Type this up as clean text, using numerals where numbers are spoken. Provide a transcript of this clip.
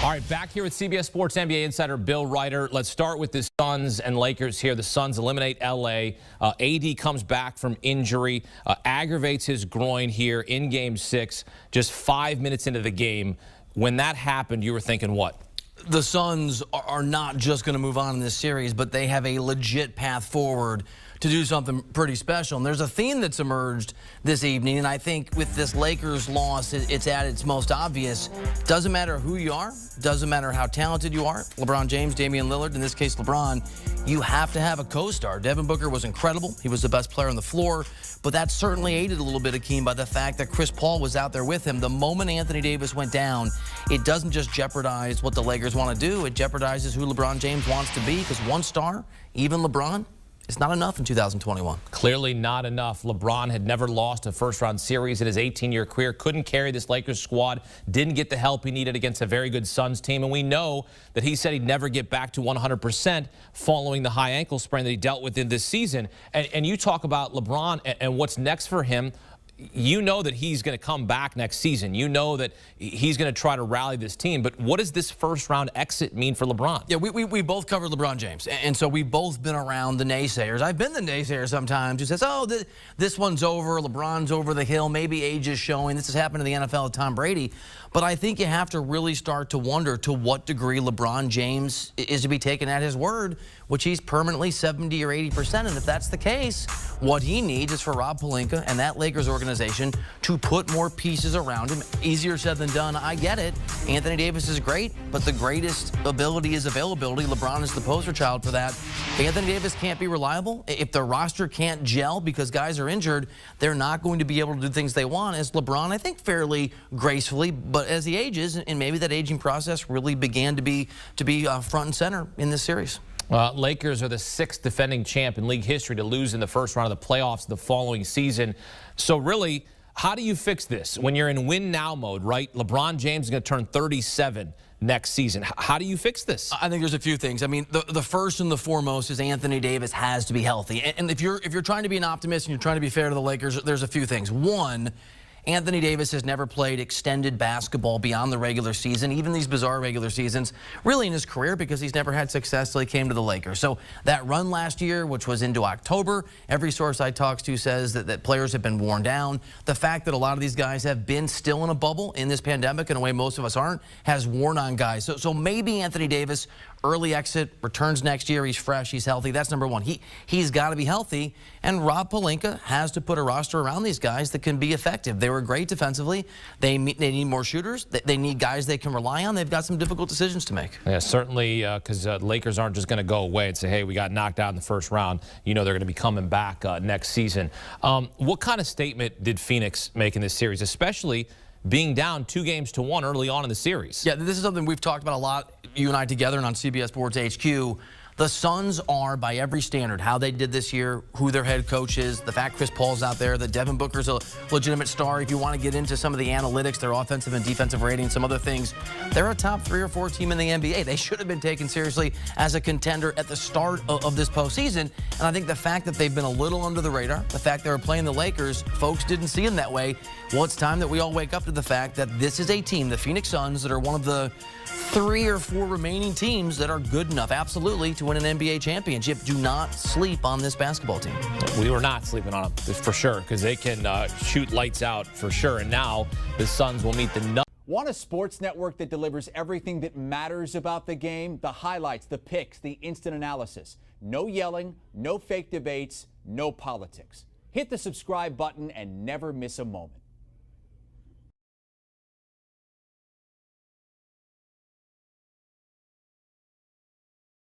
All right, back here with CBS Sports NBA insider Bill Reiter. Let's start with the Suns and Lakers here. The Suns eliminate L.A. AD comes back from injury, aggravates his groin here in Game 6, just 5 minutes into the game. When that happened, you were thinking what? The Suns are not just going to move on in this series, but they have a legit path forward to do something pretty special. And there's a theme that's emerged this evening, and I think with this Lakers loss, it's at its most obvious. Doesn't matter who you are, doesn't matter how talented you are. LeBron James, Damian Lillard, in this case LeBron, you have to have a co-star. Devin Booker was incredible. He was the best player on the floor, but that certainly aided a little bit, Akeem, by the fact that Chris Paul was out there with him. The moment Anthony Davis went down, it doesn't just jeopardize what the Lakers want to do, it jeopardizes who LeBron James wants to be, because one star, even LeBron, it's not enough in 2021. Clearly not enough. LeBron had never lost a first-round series in his 18-year career. Couldn't carry this Lakers squad. Didn't get the help he needed against a very good Suns team. And we know that he said he'd never get back to 100% following the high ankle sprain that he dealt with in this season. And you talk about LeBron and what's next for him. You know that he's going to come back next season. You know that he's going to try to rally this team. But what does this first-round exit mean for LeBron? Yeah, we both covered LeBron James. And so we've both been around the naysayers. I've been the naysayer sometimes who says, oh, this one's over. LeBron's over the hill. Maybe age is showing. This has happened in the NFL with Tom Brady. But I think you have to really start to wonder to what degree LeBron James is to be taken at his word, which he's permanently 70 or 80%. And if that's the case, what he needs is for Rob Pelinka and that Lakers organization to put more pieces around him. Easier said than done. I get it. Anthony Davis is great, but the greatest ability is availability. LeBron is the poster child for that. If Anthony Davis can't be reliable, if the roster can't gel because guys are injured, they're not going to be able to do things they want. As LeBron, I think fairly gracefully, but as he ages, and maybe that aging process really began to be front and center in this series. Lakers are the 6th defending champ in league history to lose in the first round of the playoffs the following season. So really, how do you fix this when you're in win now mode, right? LeBron James is going to turn 37 next season. How do you fix this? I think there's a few things. I mean, the first and the foremost is Anthony Davis has to be healthy. And if you're trying to be an optimist and you're trying to be fair to the Lakers, there's a few things. One, Anthony Davis has never played extended basketball beyond the regular season, even these bizarre regular seasons, really in his career, because he's never had success till he came to the Lakers. So that run last year, which was into October, every source I talk to says that players have been worn down. The fact that a lot of these guys have been still in a bubble in this pandemic in a way most of us aren't has worn on guys. So maybe Anthony Davis, early exit, returns next year. He's fresh. He's healthy. That's number one. He's got to be healthy. And Rob Pelinka has to put a roster around these guys that can be effective. They were great defensively. They need more shooters. They need guys they can rely on. They've got some difficult decisions to make. Yeah, certainly, because Lakers aren't just going to go away and say, hey, we got knocked out in the first round. You know they're going to be coming back next season. What kind of statement did Phoenix make in this series, especially being down 2-1 early on in the series? Yeah, this is something we've talked about a lot, you and I together, and on CBS Sports HQ. The Suns are, by every standard, how they did this year, who their head coach is, the fact Chris Paul's out there, that Devin Booker's a legitimate star. If you want to get into some of the analytics, their offensive and defensive ratings, some other things, they're a top 3 or 4 team in the NBA. They should have been taken seriously as a contender at the start of this postseason. And I think the fact that they've been a little under the radar, the fact they were playing the Lakers, folks didn't see them that way. Well, it's time that we all wake up to the fact that this is a team, the Phoenix Suns, that are one of the 3 or 4 remaining teams that are good enough, absolutely, to win an NBA championship. Do not sleep on this basketball team. We were not sleeping on them, for sure, because they can shoot lights out for sure. And now the Suns will meet the Want a sports network that delivers everything that matters about the game? The highlights, the picks, the instant analysis. No yelling, no fake debates, no politics. Hit the subscribe button and never miss a moment.